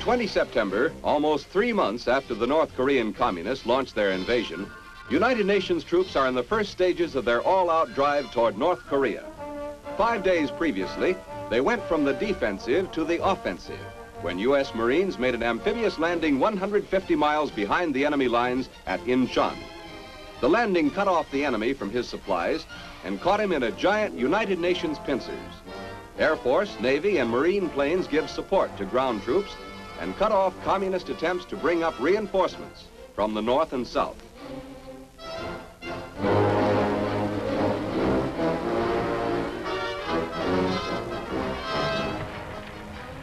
20 September, almost 3 months after the North Korean communists launched their invasion, United Nations troops are in the first stages of their all-out drive toward North Korea. 5 days previously, they went from the defensive to the offensive, when U.S. Marines made an amphibious landing 150 miles behind the enemy lines at Incheon. The landing cut off the enemy from his supplies and caught him in a giant United Nations pincers. Air Force, Navy, and Marine planes give support to ground troops and cut off communist attempts to bring up reinforcements from the north and south.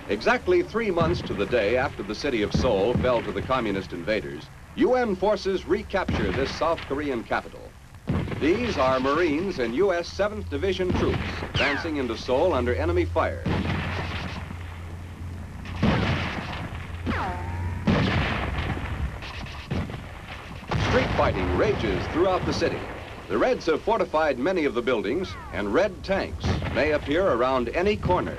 Exactly 3 months to the day after the city of Seoul fell to the communist invaders, UN forces recapture this South Korean capital. These are Marines and U.S. 7th Division troops advancing into Seoul under enemy fire. Street fighting rages throughout the city. The Reds have fortified many of the buildings, and Red tanks may appear around any corner.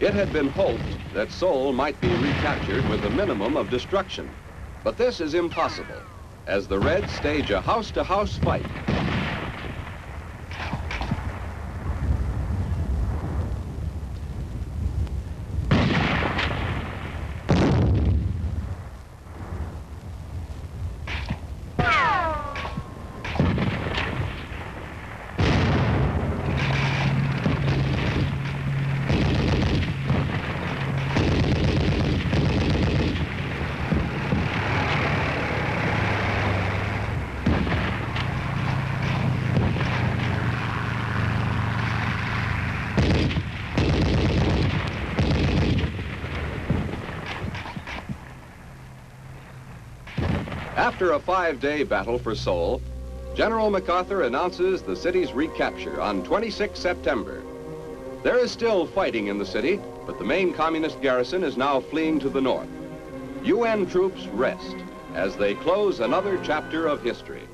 It had been hoped that Seoul might be recaptured with a minimum of destruction, but this is impossible, as the Reds stage a house-to-house fight. After a 5-day battle for Seoul, General MacArthur announces the city's recapture on 26 September. There is still fighting in the city, but the main communist garrison is now fleeing to the north. UN troops rest as they close another chapter of history.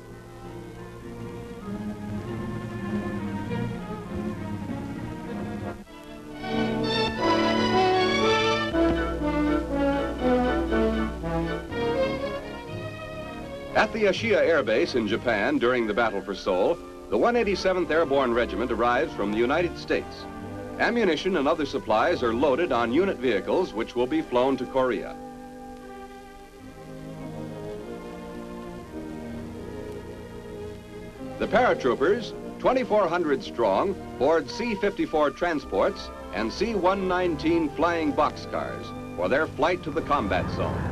At the Ashinya Air Base in Japan during the battle for Seoul, the 187th Airborne Regiment arrives from the United States. Ammunition and other supplies are loaded on unit vehicles which will be flown to Korea. The paratroopers, 2,400 strong, board C-54 transports and C-119 flying boxcars for their flight to the combat zone.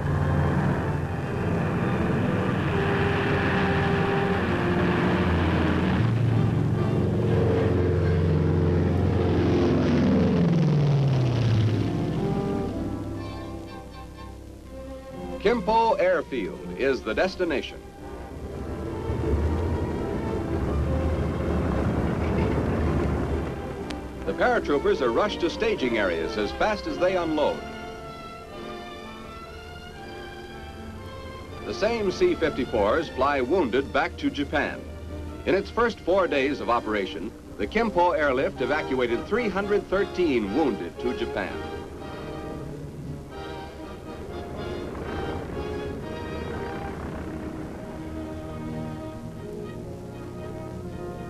Kimpo Airfield is the destination. The paratroopers are rushed to staging areas as fast as they unload. The same C-54s fly wounded back to Japan. In its first 4 days of operation, the Kimpo airlift evacuated 313 wounded to Japan.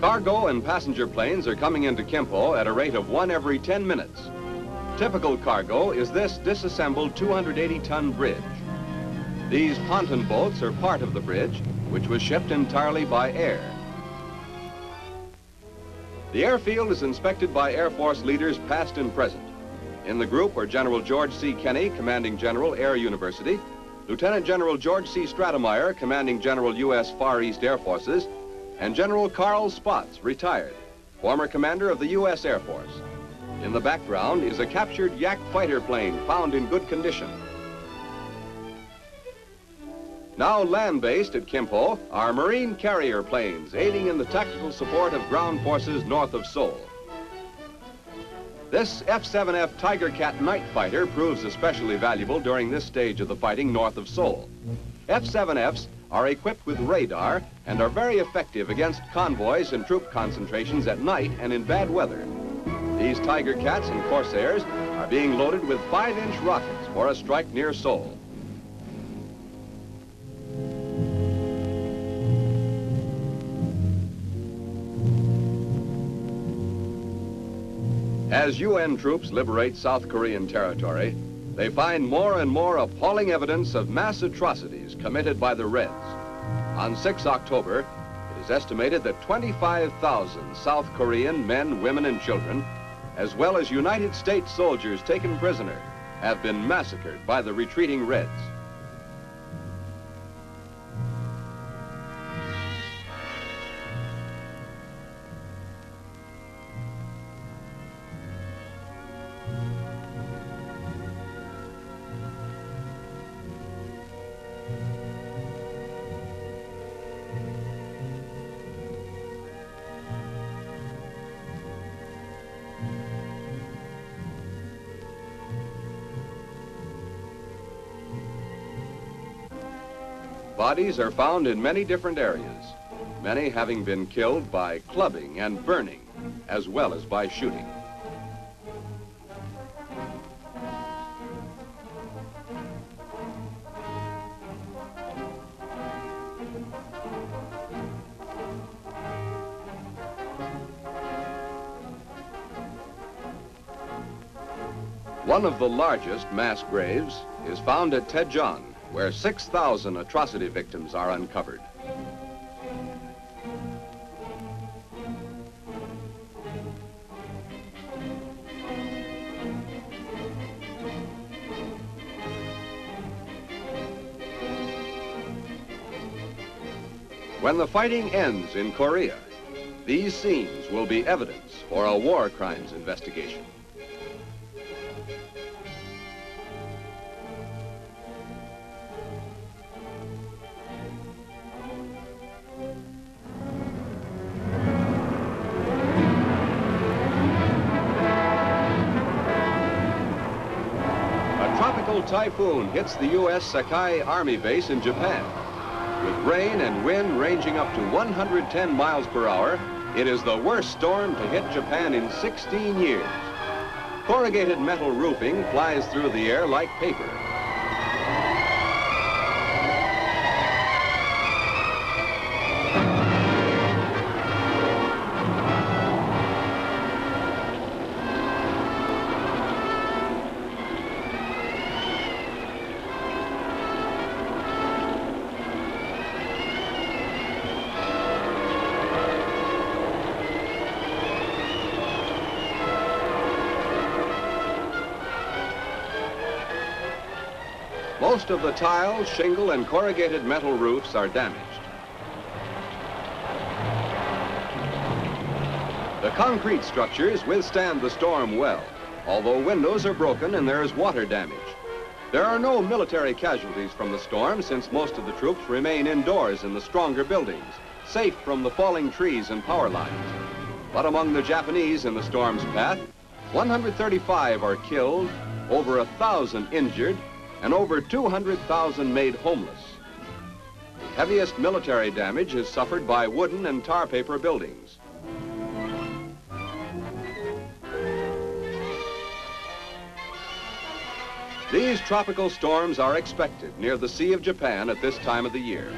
Cargo and passenger planes are coming into Kimpo at a rate of 1 every 10 minutes. Typical cargo is this disassembled 280-ton bridge. These ponton boats are part of the bridge, which was shipped entirely by air. The airfield is inspected by Air Force leaders past and present. In the group are General George C. Kenney, Commanding General, Air University, Lieutenant General George C. Stratemeyer, commanding General U.S. Far East Air Forces, and General Carl Spaatz, retired, former commander of the U.S. Air Force. In the background is a captured Yak fighter plane found in good condition. Now land-based at Kimpo are Marine carrier planes aiding in the tactical support of ground forces north of Seoul. This F-7F Tiger Cat night fighter proves especially valuable during this stage of the fighting north of Seoul. F-7Fs are equipped with radar and are very effective against convoys and troop concentrations at night and in bad weather. These Tiger Cats and Corsairs are being loaded with 5-inch rockets for a strike near Seoul. As UN troops liberate South Korean territory, they find more and more appalling evidence of mass atrocities committed by the Reds. On 6 October, it is estimated that 25,000 South Korean men, women, and children, as well as United States soldiers taken prisoner, have been massacred by the retreating Reds. Bodies are found in many different areas, many having been killed by clubbing and burning, as well as by shooting. One of the largest mass graves is found at Taegu, where 6,000 atrocity victims are uncovered. When the fighting ends in Korea, these scenes will be evidence for a war crimes investigation. Typhoon hits the U.S. Sakai Army Base in Japan. With rain and wind ranging up to 110 miles per hour, it is the worst storm to hit Japan in 16 years. Corrugated metal roofing flies through the air like paper. Most of the tile, shingle, and corrugated metal roofs are damaged. The concrete structures withstand the storm well, although windows are broken and there is water damage. There are no military casualties from the storm since most of the troops remain indoors in the stronger buildings, safe from the falling trees and power lines. But among the Japanese in the storm's path, 135 are killed, over 1,000 injured, and over 200,000 made homeless. The heaviest military damage is suffered by wooden and tar paper buildings. These tropical storms are expected near the Sea of Japan at this time of the year.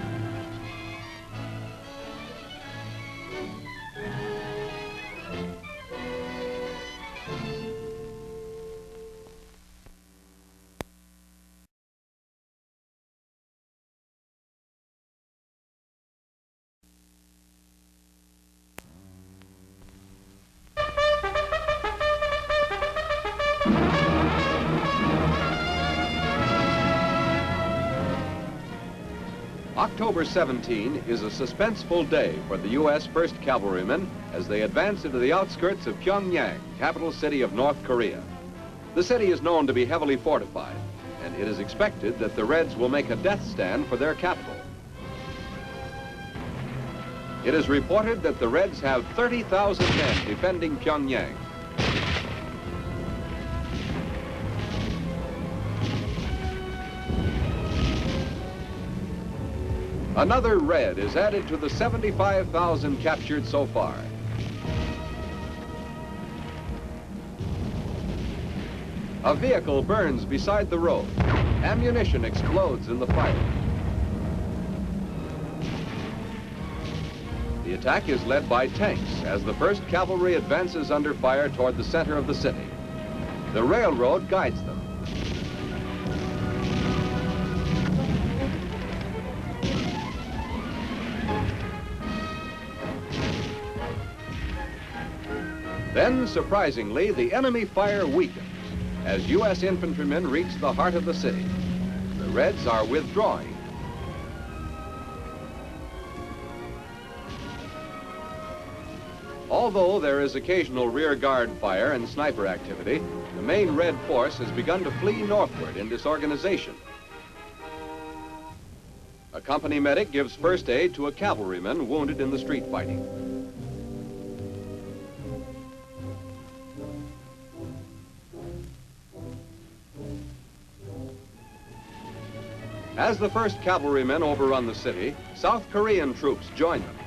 October 17 is a suspenseful day for the U.S. 1st Cavalrymen as they advance into the outskirts of Pyongyang, capital city of North Korea. The city is known to be heavily fortified, and it is expected that the Reds will make a death stand for their capital. It is reported that the Reds have 30,000 men defending Pyongyang. Another Red is added to the 75,000 captured so far. A vehicle burns beside the road. Ammunition explodes in the fire. The attack is led by tanks as the 1st Cavalry advances under fire toward the center of the city. The railroad guides them. Then, surprisingly, the enemy fire weakens as U.S. infantrymen reach the heart of the city. The Reds are withdrawing. Although there is occasional rear guard fire and sniper activity, the main Red force has begun to flee northward in disorganization. A company medic gives first aid to a cavalryman wounded in the street fighting. As the 1st Cavalrymen overrun the city, South Korean troops join them.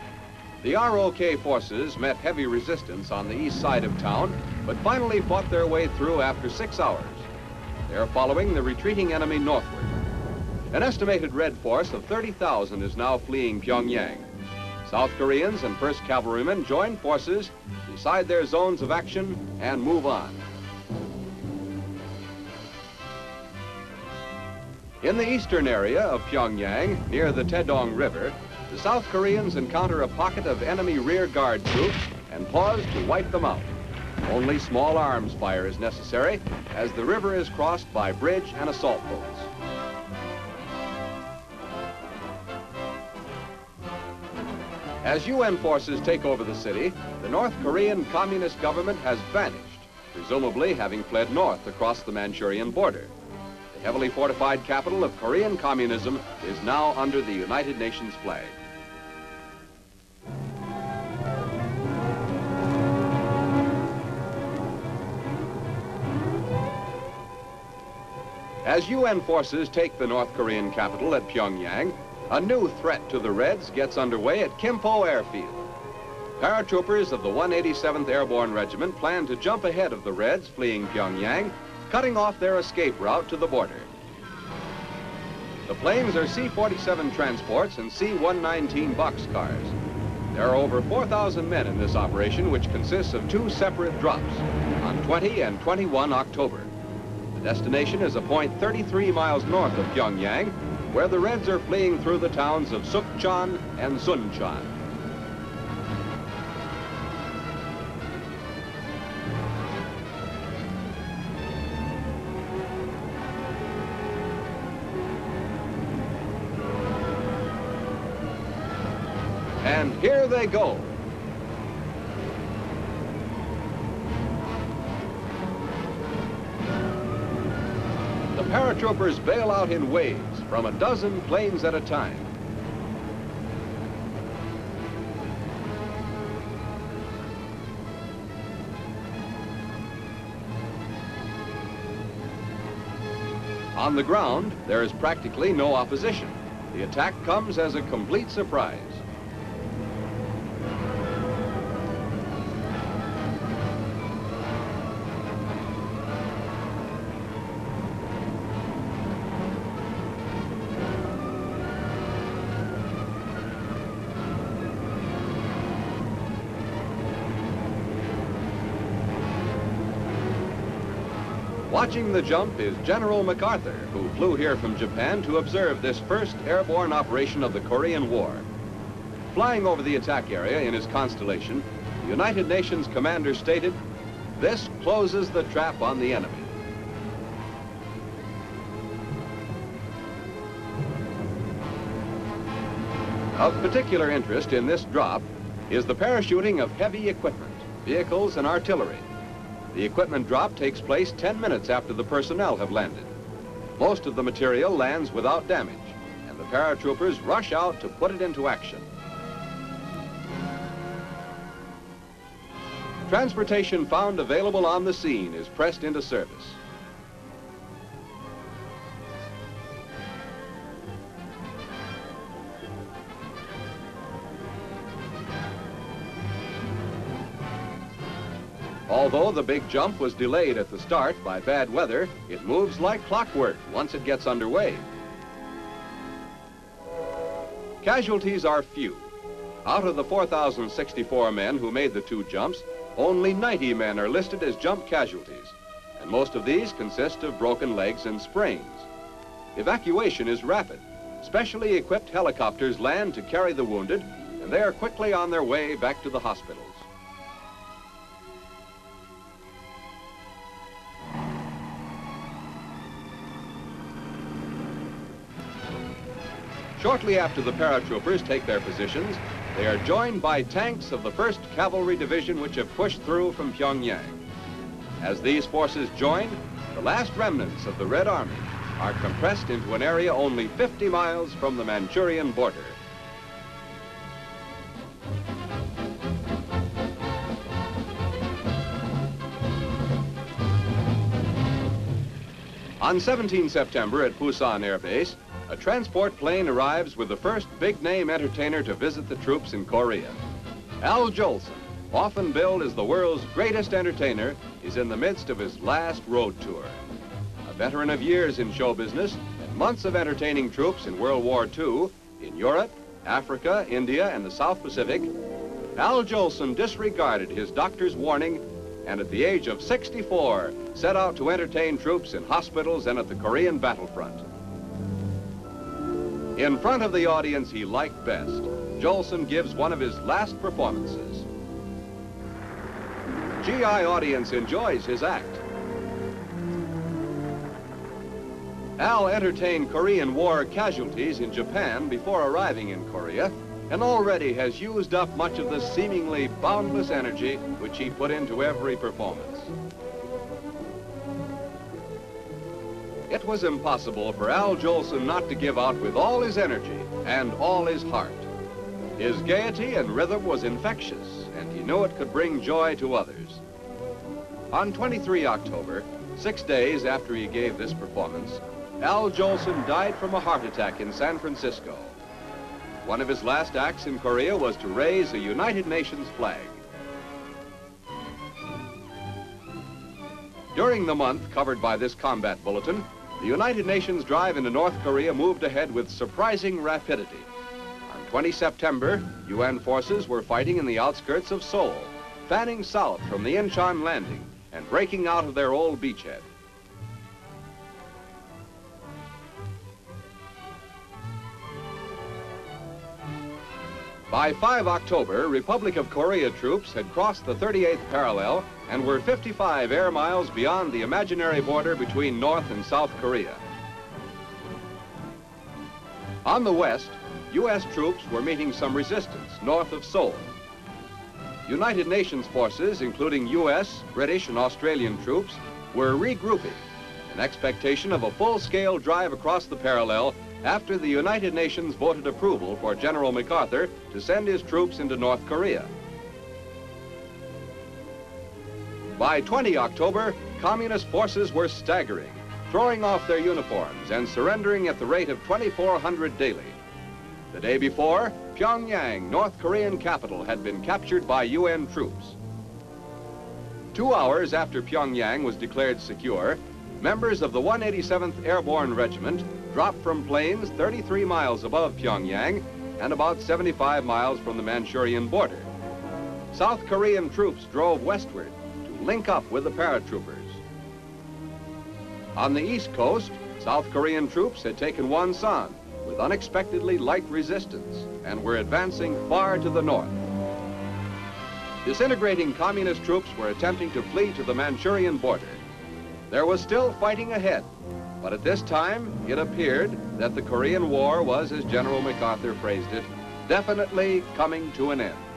The ROK forces met heavy resistance on the east side of town, but finally fought their way through after 6 hours. They are following the retreating enemy northward. An estimated Red force of 30,000 is now fleeing Pyongyang. South Koreans and 1st Cavalrymen join forces, decide their zones of action, and move on. In the eastern area of Pyongyang, near the Taegu River, the South Koreans encounter a pocket of enemy rear guard troops and pause to wipe them out. Only small arms fire is necessary as the river is crossed by bridge and assault boats. As UN forces take over the city, the North Korean Communist government has vanished, presumably having fled north across the Manchurian border. The heavily fortified capital of Korean communism is now under the United Nations flag. As UN forces take the North Korean capital at Pyongyang, a new threat to the Reds gets underway at Kimpo Airfield. Paratroopers of the 187th Airborne Regiment plan to jump ahead of the Reds fleeing Pyongyang, cutting off their escape route to the border. The planes are C-47 transports and C-119 boxcars. There are over 4,000 men in this operation, which consists of 2 separate drops on 20 and 21 October. The destination is a point 33 miles north of Pyongyang, where the Reds are fleeing through the towns of Sukchon and Suncheon. And here they go. The paratroopers bail out in waves from a dozen planes at a time. On the ground, there is practically no opposition. The attack comes as a complete surprise. Watching the jump is General MacArthur, who flew here from Japan to observe this first airborne operation of the Korean War. Flying over the attack area in his Constellation, the United Nations commander stated, "This closes the trap on the enemy." Of particular interest in this drop is the parachuting of heavy equipment, vehicles and artillery. The equipment drop takes place 10 minutes after the personnel have landed. Most of the material lands without damage, and the paratroopers rush out to put it into action. Transportation found available on the scene is pressed into service. Although the big jump was delayed at the start by bad weather, it moves like clockwork once it gets underway. Casualties are few. Out of the 4,064 men who made the 2 jumps, only 90 men are listed as jump casualties, and most of these consist of broken legs and sprains. Evacuation is rapid. Specially equipped helicopters land to carry the wounded, and they are quickly on their way back to the hospitals. Shortly after the paratroopers take their positions, they are joined by tanks of the 1st Cavalry Division, which have pushed through from Pyongyang. As these forces join, the last remnants of the Red Army are compressed into an area only 50 miles from the Manchurian border. On 17 September at Busan Air Base, a transport plane arrives with the first big-name entertainer to visit the troops in Korea. Al Jolson, often billed as the world's greatest entertainer, is in the midst of his last road tour. A veteran of years in show business and months of entertaining troops in World War II, in Europe, Africa, India, and the South Pacific, Al Jolson disregarded his doctor's warning and at the age of 64 set out to entertain troops in hospitals and at the Korean battlefront. In front of the audience he liked best, Jolson gives one of his last performances. GI audience enjoys his act. Al entertained Korean War casualties in Japan before arriving in Korea, and already has used up much of the seemingly boundless energy which he put into every performance. It was impossible for Al Jolson not to give out with all his energy and all his heart. His gaiety and rhythm was infectious, and he knew it could bring joy to others. On 23 October, 6 days after he gave this performance, Al Jolson died from a heart attack in San Francisco. One of his last acts in Korea was to raise a United Nations flag. During the month covered by this combat bulletin, the United Nations drive into North Korea moved ahead with surprising rapidity. On 20 September, UN forces were fighting in the outskirts of Seoul, fanning south from the Incheon landing and breaking out of their old beachhead. By 5 October, Republic of Korea troops had crossed the 38th parallel and were 55 air miles beyond the imaginary border between North and South Korea. On the west, U.S. troops were meeting some resistance north of Seoul. United Nations forces, including U.S., British, and Australian troops, were regrouping in expectation of a full-scale drive across the parallel after the United Nations voted approval for General MacArthur to send his troops into North Korea. By 20 October, communist forces were staggering, throwing off their uniforms and surrendering at the rate of 2,400 daily. The day before, Pyongyang, North Korean capital, had been captured by UN troops. 2 hours after Pyongyang was declared secure, members of the 187th Airborne Regiment dropped from planes 33 miles above Pyongyang and about 75 miles from the Manchurian border. South Korean troops drove westward to link up with the paratroopers. On the east coast, South Korean troops had taken Wonsan with unexpectedly light resistance and were advancing far to the north. Disintegrating communist troops were attempting to flee to the Manchurian border. There was still fighting ahead, but at this time, it appeared that the Korean War was, as General MacArthur phrased it, definitely coming to an end.